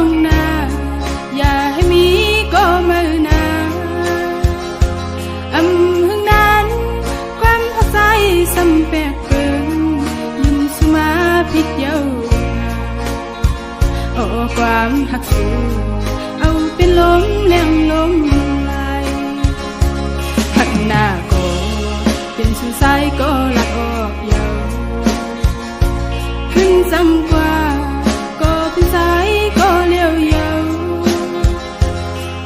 องนาอย่าให้มีก็มือนาหึงนั้นความหักใจซ้ำแปลกเปิงยุ่งสุมาพิษเย้าโอ้ความหักสูเอาเป็นลมแรงลมลายหักหน้าก็เป็นสุสายก็ลักออกเย้าขึ้นซ้ำกว่าก็เป็นสายก็เลี้ยวเย้า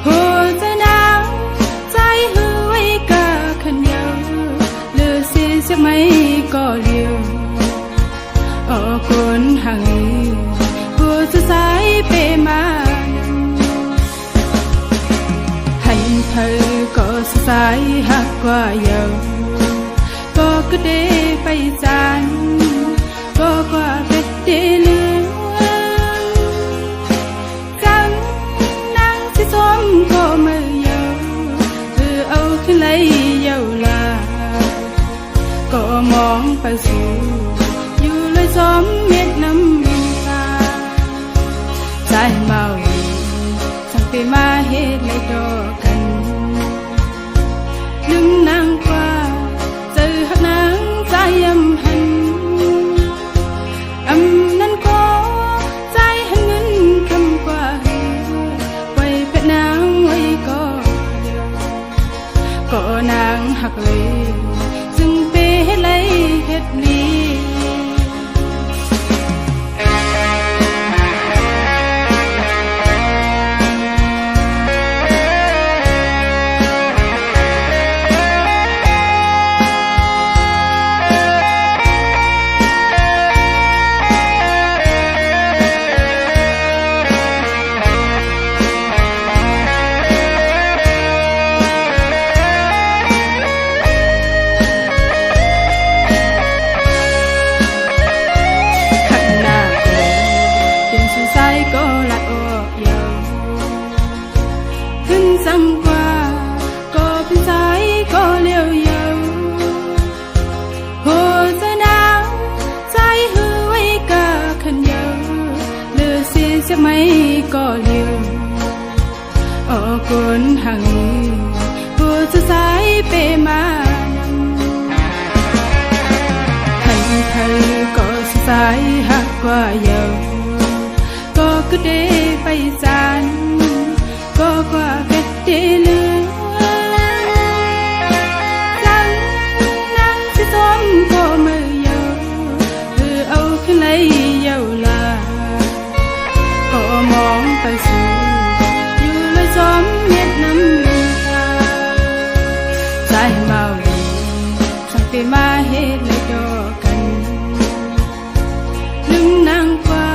หัวใจหนาวใจหือไว้กะขันเย้าเลือเสียสักไม่ก็เลี้ยวโอ้คนห่างหัวใจสายเปมาให้เธอก็สายหักกว่าเย้าก็กระเดไปจานก็กว่าเป็ดเดลือจังนั่งที่ซ้อมก็มือเย้าเอาขึ้นไหลเย้าลาก็มองไปสู่อยู่เลยซ้อมเม็ดน้ำตาใจเมาสั่งไปมาเฮ็ดเลยดอกกันดึงนางกว่าเจอหักนางใจยำหันนั้นก็ใจหันเงินคำกว่าไว้เพชรนางไว้ก็นางหักเลยซึ่งเปเฮ็ดเลยเฮ็ดลีซ้ำกว่าก็เป็นสายก็เลี้ยวเย้าหัวใจหนาวใจหือไว้กะขันเย้าเลือเสียสักไม่ก็เลี้ยวโอ้คนห่างหัวใจสายเปมาให้เธอก็สายหักกว่าเย้าก็กระเดไปจานก็กว่าเป็ดเดลือจังนั่งที่ซ้อมก็มือเย้าเอาขึ้นไหลเย้าลาก็มองไปสู่อยู่เลยซ้อมเม็ดน้ำตาใจเมาสั่งไปมาเฮ็ดเลยดอกกันดึงนางกว่า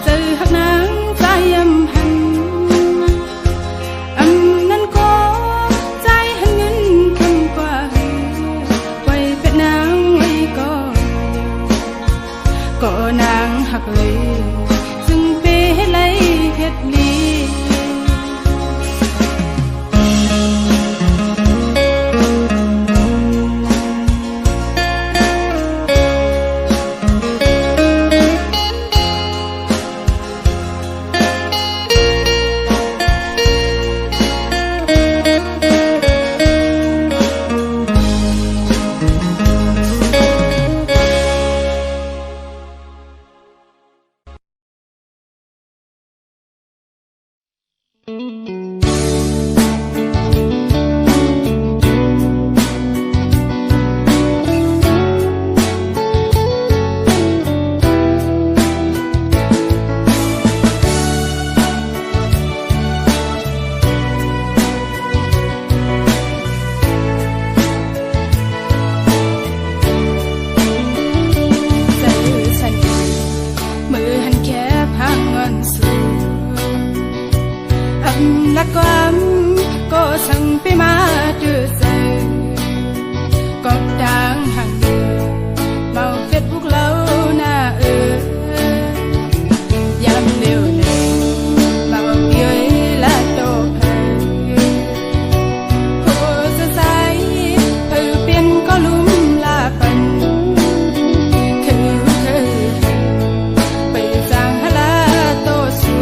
เจอหักนางใจยำหันนั้นก็ใจหันเงินคำกว่าไว้เป็ดนางไว้ก็นางหักเลยซึ่งเปเฮ็ดเลยเฮ็ดลีและความก็สั่งไปมาเดือดใจก็ดังห่างเดือเมาเฟซบุ๊กเราหน้ายามเร็วเลยมาบอกเย้ยละโตเพอโหจะใสเธอเป็นก็ลุ่มลาปันคือไปสร้างฮาลาโตสู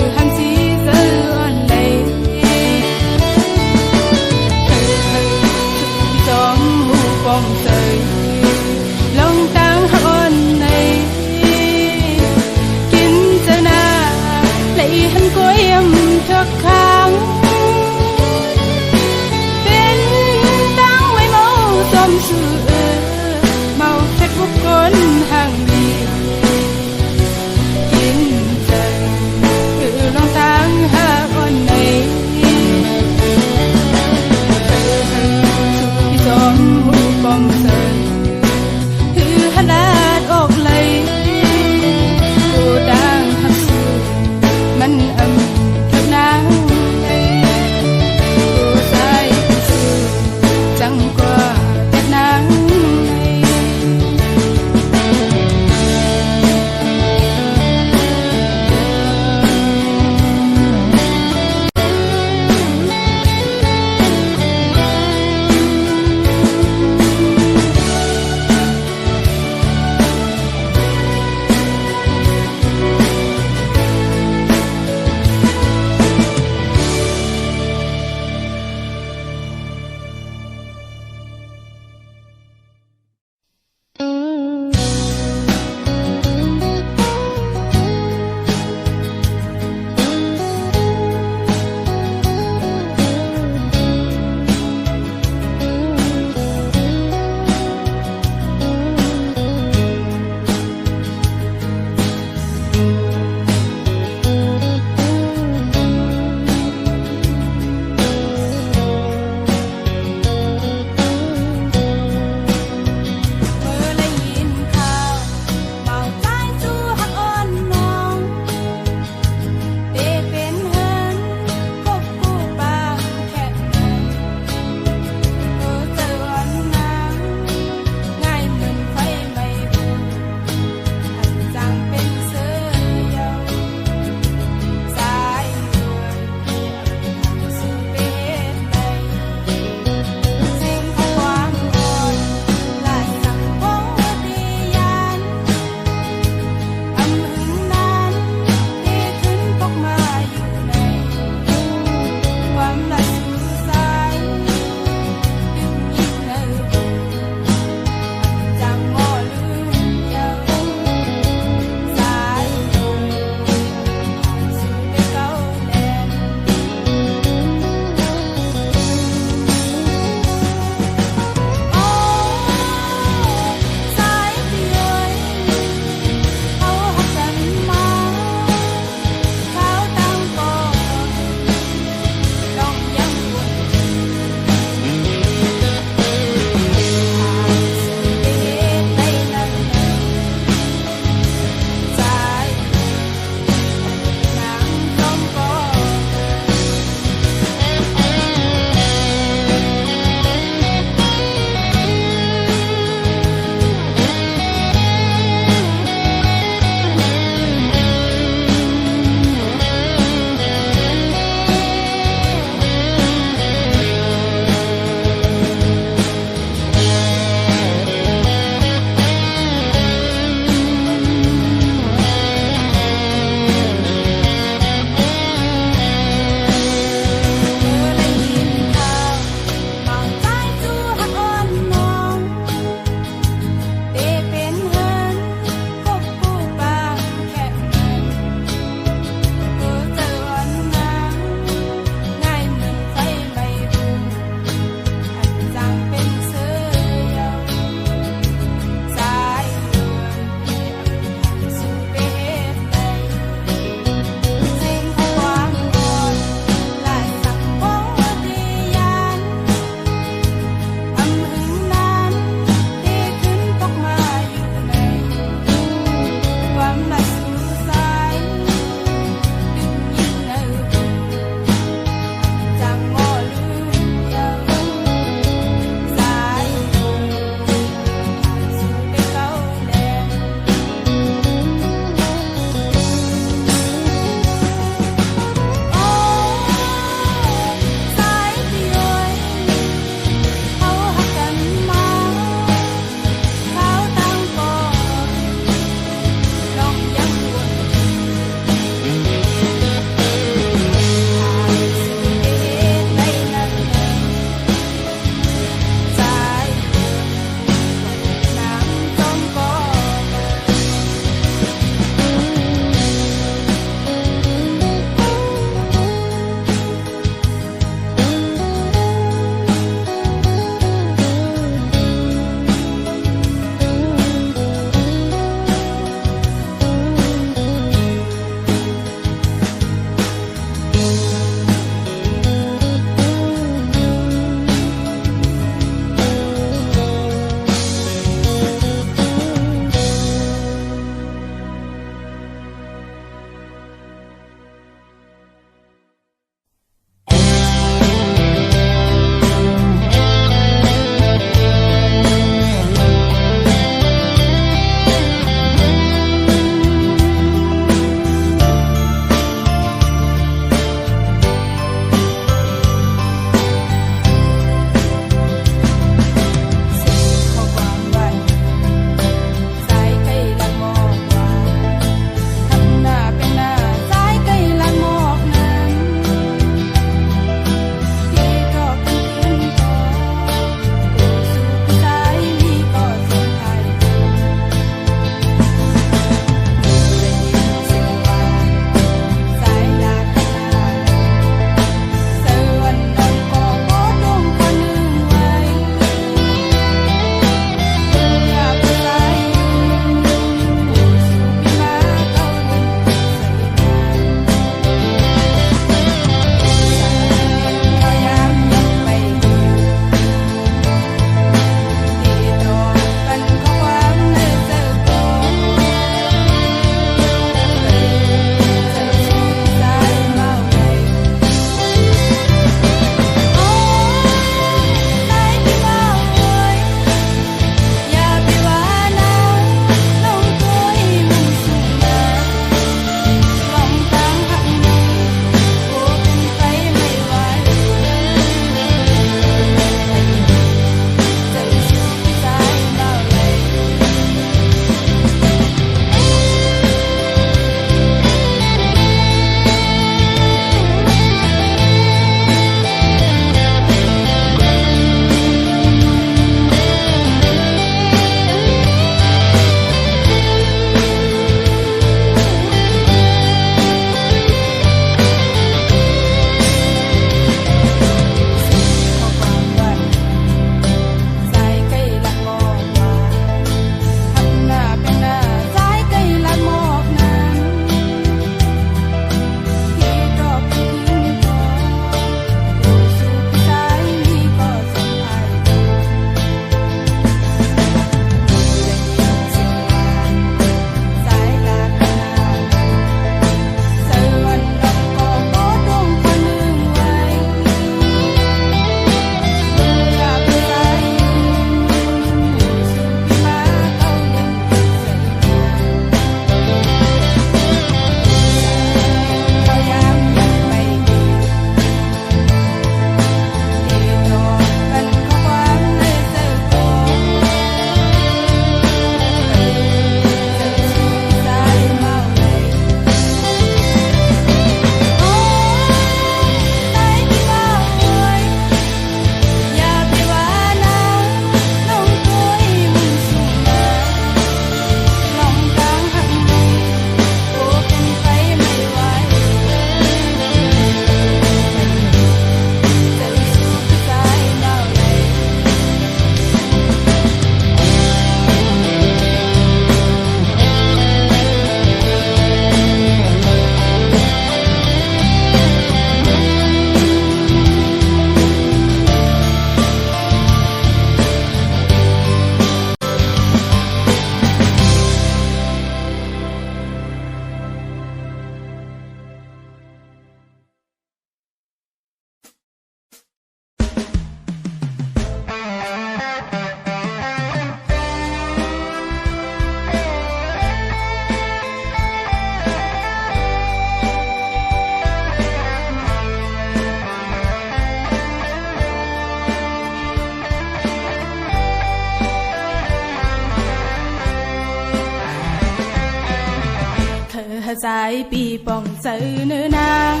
dài bị bỏng sợ nữ nắng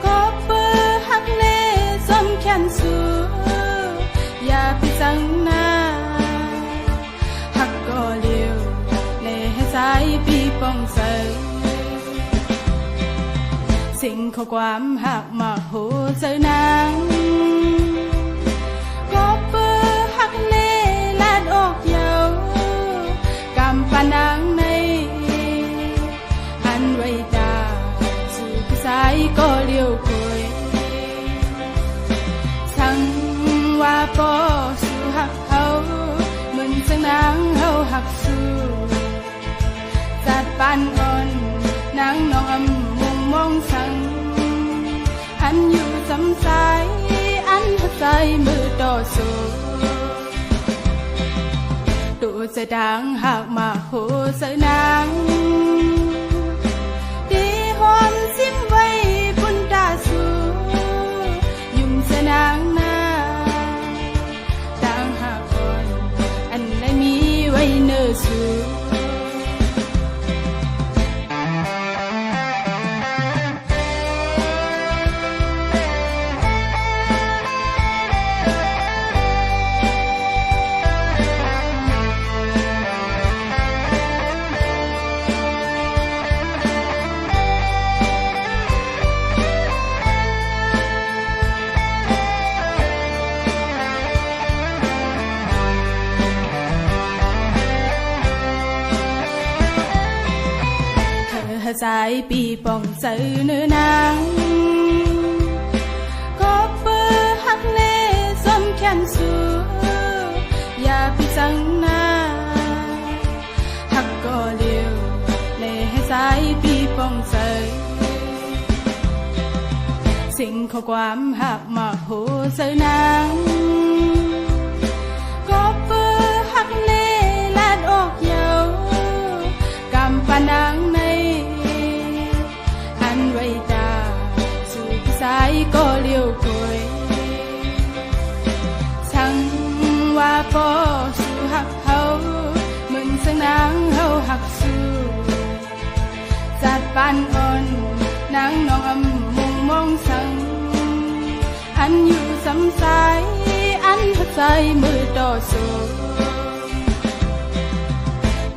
có bơ hắc nê xóm khen xưa ya bị sang na hắc có liều nê dài bị bỏng sợสิ่งข้อความหักมาโหเจอนางก็เปื้อหักเล่ลาดออกเยาวกำปานางในอันไว้ตาสู่ผู้ชายก็เลี้ยวคุยสั่งว่าปอสู่หักเขาเหมือนสังนางเขาหักสู่จัดปานอ่อนนางน้องอำมุงมองสั่งอันอยู่สำสายอันหักใจมือต่อสู้ตัวจะดังหากมาโหเสนางดีหอมซิมไว้บนตาสูยุ่งเสนางนาดังหากก่อนอันได้มีไว้เนื้อสูdài bị bỏng sợ nữ nắng có bơ hắc nê xóm khen xưa ya bị sang na hắc có liều nê dài bị bỏng sợสิ่งข้อความหักมาโหเจอนางก็เปื้อหักเล่ลาดออกเยาวกำปานางในอันไว้ตาสู่ผู้ชายก็เลี้ยวคุยสั่งว่าปอสู่หักเขาเหมือนสังนางเขาหักสู่จัดปานอ่อนนางน้องอำมุงมองสั่งอันอยู่สำสายอันหักใจมือต่อสู้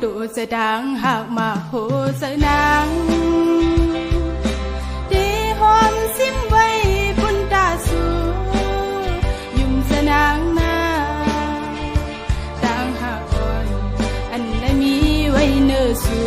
ตัวจะดังหากมาโหเจอนางดีหอมซิมไว้บนตาสูยุ่งเสนางนาดังหากก่อนอันได้มีไว้เนื้อสู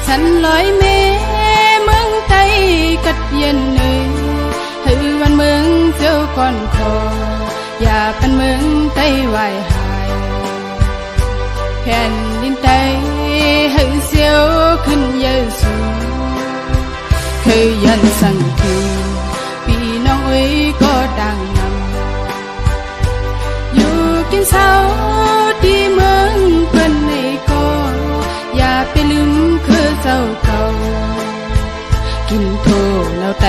sẵn lối mê mương tay cất yên nơi hư văn mương phiêu còn khổ và căn mương tay hoài hài hèn lên tay hư siêu khinh Giêsu khơi dân sang thư vìน้องเอ้ยก็ดังนำอยู่กินเศร้าที่เมืองเพื่อนในก็อย่าไปลืมคือเจ้าเก่ากินโทแล้วไต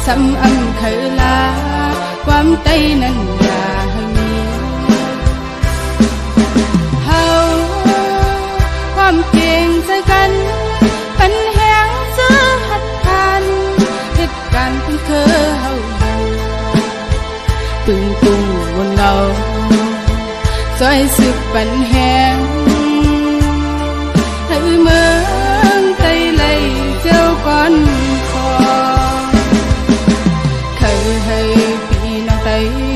ซ้ำอ้ำเคยลาความไตนั้นอย่าให้มีเฮาความเก่งใจกันปัญแหงเสื้อหัดผ่านเหตุการณ์เพิ่งเคยเฮาอยู่ตึงตุงบนเราซอยสึกปัญแหงให้เมืองไตเลยเจ้าก่อนคอเคยให้พี่น้องไต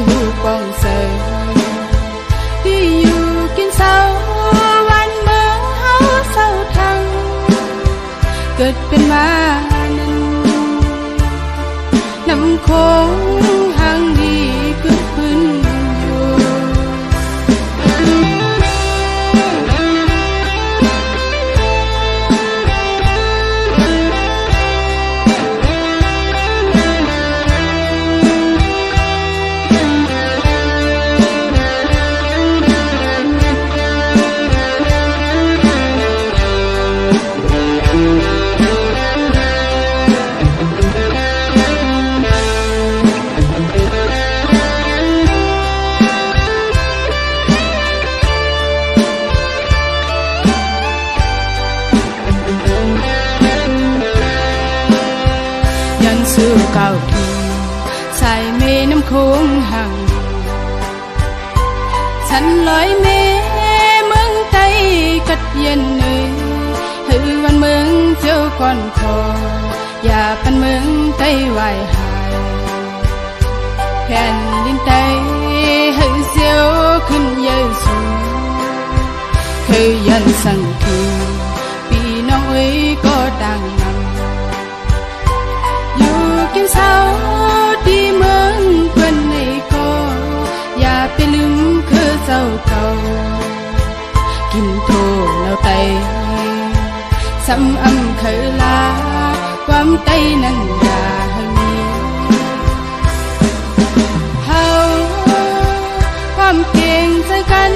หูปองเสยที่อยู่กินเศร้าวันเมืองเฮาเศร้าทั้งเกิดเป็นมานั้นน้ำคงห่างดีกึกพื้นอยู่สู้เก่าทีสายเมน้ำโค้งห่างฉันลอยเมเมืองไตกัดเย็นเนยหือวันเมืองเที่ยวก่อนคออย่าปันเมืองไตไหวหายแผ่นดินไตหือเสียวขึ้นเยซูเคยยันสั่งถือพี่น้องเอ้ยก็ดังกินเศร้าที่เมืองเพื่อนในก็อย่าไปลืมคือเจ้าเก่ากินโทแล้วไตซ้ำอ้ำเคยลาความไตนั้นอย่าให้มีเฮาความเก่งใจกัน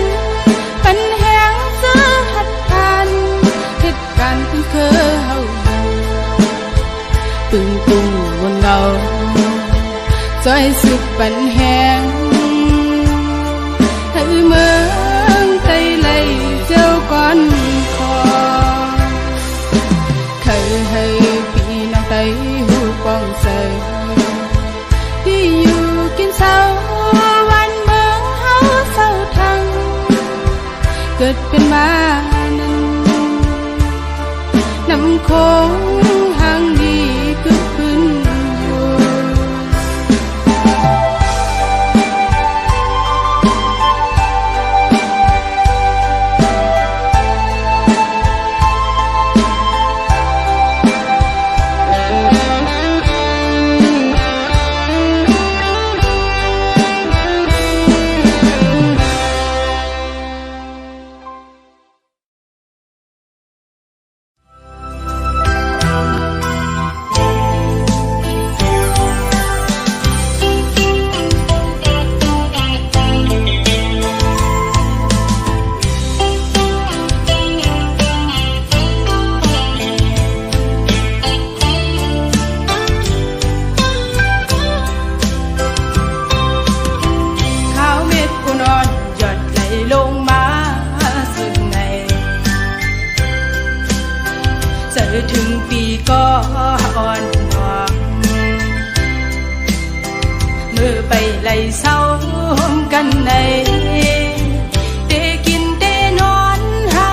ปัญแหงเสื้อหัดผ่านเหตุการณ์เพิ่งเคยเฮาตึงตุงบนเราซอยสึกปัญแหงให้เมืองไตเลยเจ้าก่อนคอเคยให้พี่น้องไตหูปองเสยที่อยู่กินเศร้าวันเมืองเฮาเศร้าทั้งเกิดเป็นมานั้นน้ำโค้งห่างดีกึกพื้นอยู่ถึงปีก็อ่อนหวงมือไปไล่เศร้ากันในเตกินเตนอนหา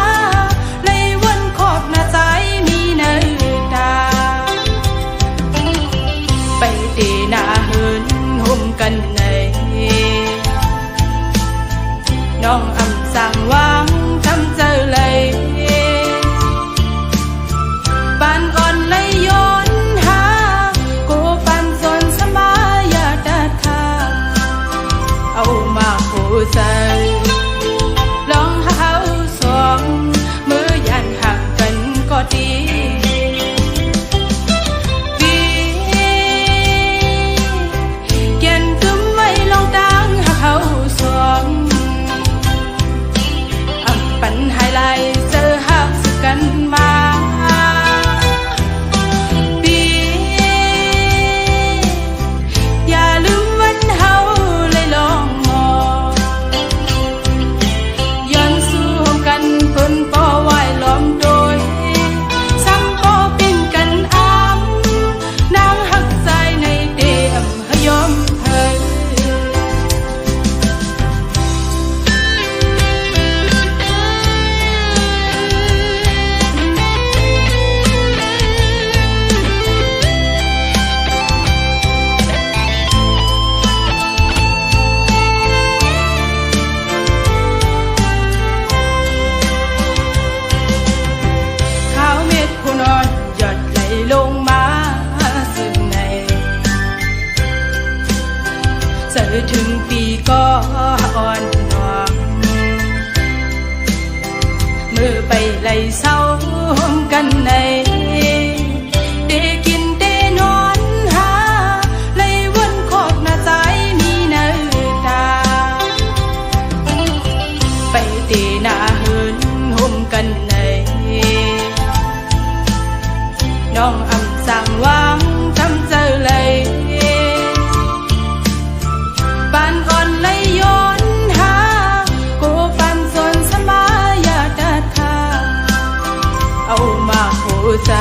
ไล่วนขอบหน้าใจมีเนื้อตาไปเตหน้าเหินห่มกันในน้องอำสั่งวางทำเจอเลย นไหนเตกินเตนอนหาเลยวนโคกหน้าใจมีเนื้อตาไปเตหน้าเหินห่มกันไหนน้องอำสั่งวางทำเจอเลยปานอ่อนเลยย้อนหาโกปันส่วนสมายาดัดคาเอามาโหใจ